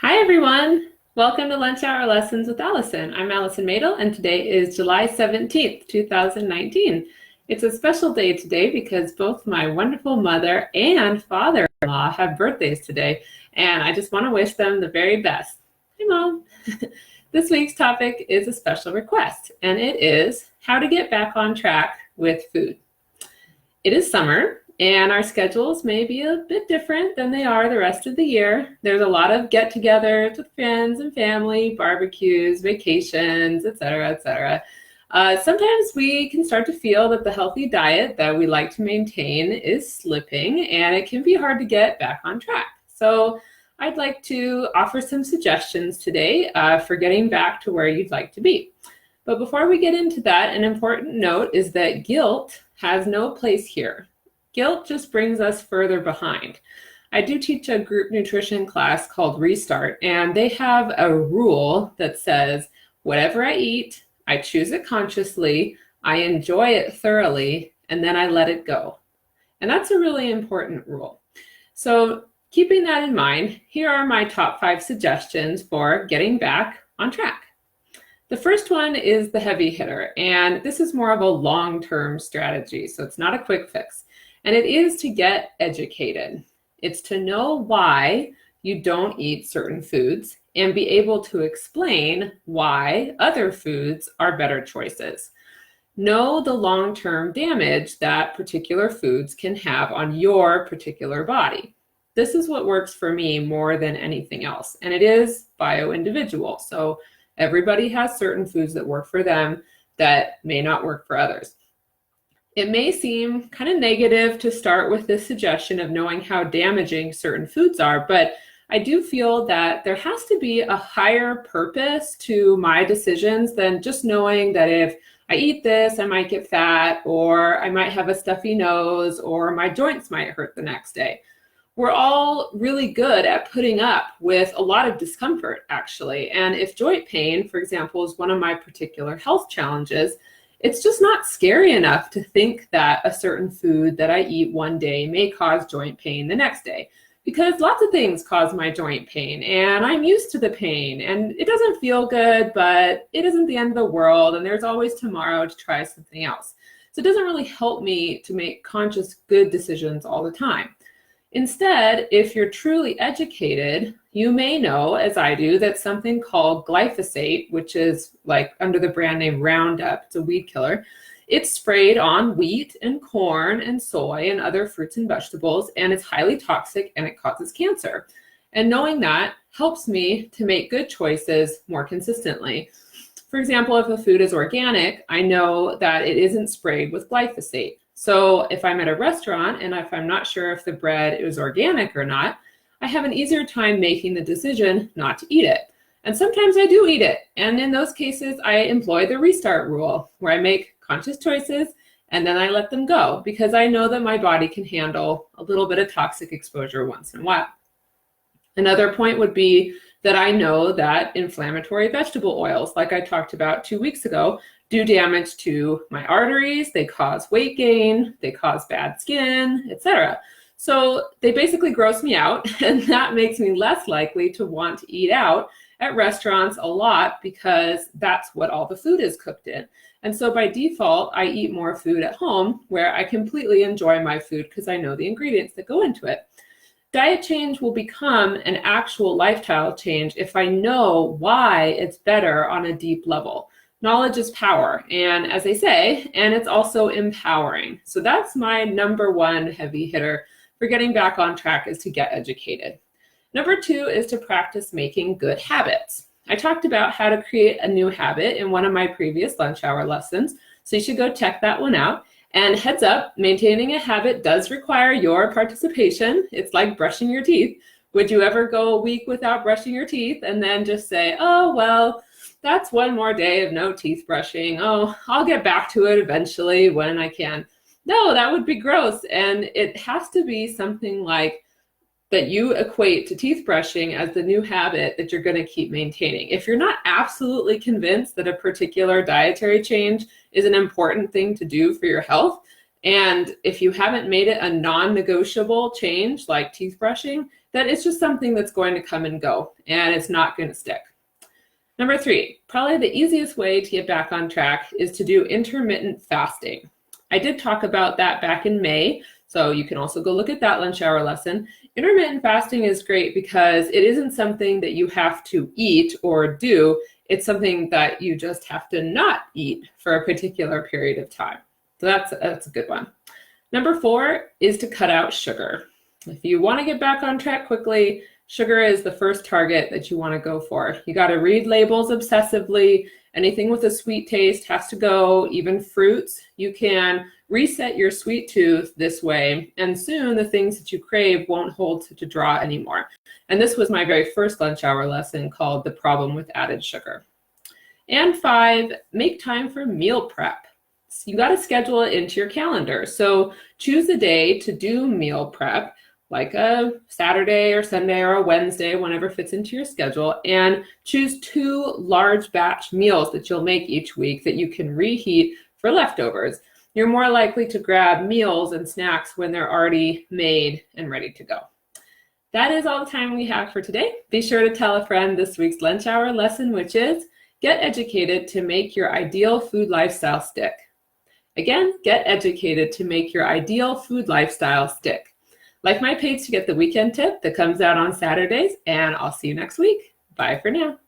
Hi everyone! Welcome to Lunch Hour Lessons with Allison. I'm Allison Mädl and today is July 17th, 2019. It's a special day today because both my wonderful mother and father-in-law have birthdays today, and I just want to wish them the very best. Hi Mom! This week's topic is a special request, and it is how to get back on track with food. It is summer, and our schedules may be a bit different than they are the rest of the year. There's a lot of get-togethers with friends and family, barbecues, vacations, etc., etc. Sometimes we can start to feel that the healthy diet that we like to maintain is slipping, and it can be hard to get back on track. So I'd like to offer some suggestions today for getting back to where you'd like to be. But before we get into that, an important note is that guilt has no place here. Guilt just brings us further behind. I do teach a group nutrition class called Restart, and they have a rule that says, whatever I eat, I choose it consciously, I enjoy it thoroughly, and then I let it go. And that's a really important rule. So keeping that in mind, here are my top 5 suggestions for getting back on track. The first one is the heavy hitter, and this is more of a long-term strategy, so it's not a quick fix. And it is to get educated. It's to know why you don't eat certain foods and be able to explain why other foods are better choices. Know the long-term damage that particular foods can have on your particular body. This is what works for me more than anything else, and it is bio-individual. So everybody has certain foods that work for them that may not work for others. It may seem kind of negative to start with this suggestion of knowing how damaging certain foods are, but I do feel that there has to be a higher purpose to my decisions than just knowing that if I eat this, I might get fat, or I might have a stuffy nose, or my joints might hurt the next day. We're all really good at putting up with a lot of discomfort, actually. And if joint pain, for example, is one of my particular health challenges, it's just not scary enough to think that a certain food that I eat one day may cause joint pain the next day, because lots of things cause my joint pain and I'm used to the pain and it doesn't feel good, but it isn't the end of the world and there's always tomorrow to try something else. So it doesn't really help me to make conscious, good decisions all the time. Instead, if you're truly educated, you may know, as I do, that something called glyphosate, which is like under the brand name Roundup, it's a weed killer, it's sprayed on wheat and corn and soy and other fruits and vegetables, and it's highly toxic and it causes cancer. And knowing that helps me to make good choices more consistently. For example, if a food is organic, I know that it isn't sprayed with glyphosate. So if I'm at a restaurant and if I'm not sure if the bread is organic or not, I have an easier time making the decision not to eat it. And sometimes I do eat it. And in those cases, I employ the restart rule, where I make conscious choices and then I let them go, because I know that my body can handle a little bit of toxic exposure once in a while. Another point would be that I know that inflammatory vegetable oils, like I talked about 2 weeks ago, do damage to my arteries, they cause weight gain, they cause bad skin, etc. So they basically gross me out, and that makes me less likely to want to eat out at restaurants a lot, because that's what all the food is cooked in. And so by default, I eat more food at home where I completely enjoy my food because I know the ingredients that go into it. Diet change will become an actual lifestyle change if I know why it's better on a deep level. Knowledge is power, and as they say, and it's also empowering. So that's my number 1 heavy hitter for getting back on track, is to get educated. Number 2 is to practice making good habits. I talked about how to create a new habit in one of my previous lunch hour lessons, so you should go check that one out. And heads up, maintaining a habit does require your participation. It's like brushing your teeth. Would you ever go a week without brushing your teeth and then just say, oh, well, that's one more day of no teeth brushing. Oh, I'll get back to it eventually when I can. No, that would be gross. And it has to be something like that you equate to teeth brushing as the new habit that you're going to keep maintaining. If you're not absolutely convinced that a particular dietary change is an important thing to do for your health, and if you haven't made it a non-negotiable change like teeth brushing, that it's just something that's going to come and go and it's not going to stick. Number 3, probably the easiest way to get back on track is to do intermittent fasting. I did talk about that back in May, so you can also go look at that lunch hour lesson. Intermittent fasting is great because it isn't something that you have to eat or do. It's something that you just have to not eat for a particular period of time. So that's a good one. Number 4 is to cut out sugar. If you want to get back on track quickly, sugar is the first target that you want to go for. You got to read labels obsessively. Anything with a sweet taste has to go, even fruits. You can reset your sweet tooth this way, and soon the things that you crave won't hold such a draw anymore. And this was my very first lunch hour lesson called The Problem with Added Sugar. And 5, make time for meal prep. So you got to schedule it into your calendar. So choose a day to do meal prep, like a Saturday or Sunday or a Wednesday, whenever fits into your schedule, and choose 2 large batch meals that you'll make each week that you can reheat for leftovers. You're more likely to grab meals and snacks when they're already made and ready to go. That is all the time we have for today. Be sure to tell a friend this week's lunch hour lesson, which is get educated to make your ideal food lifestyle stick. Again, get educated to make your ideal food lifestyle stick. Like my page to get the weekend tip that comes out on Saturdays, and I'll see you next week. Bye for now.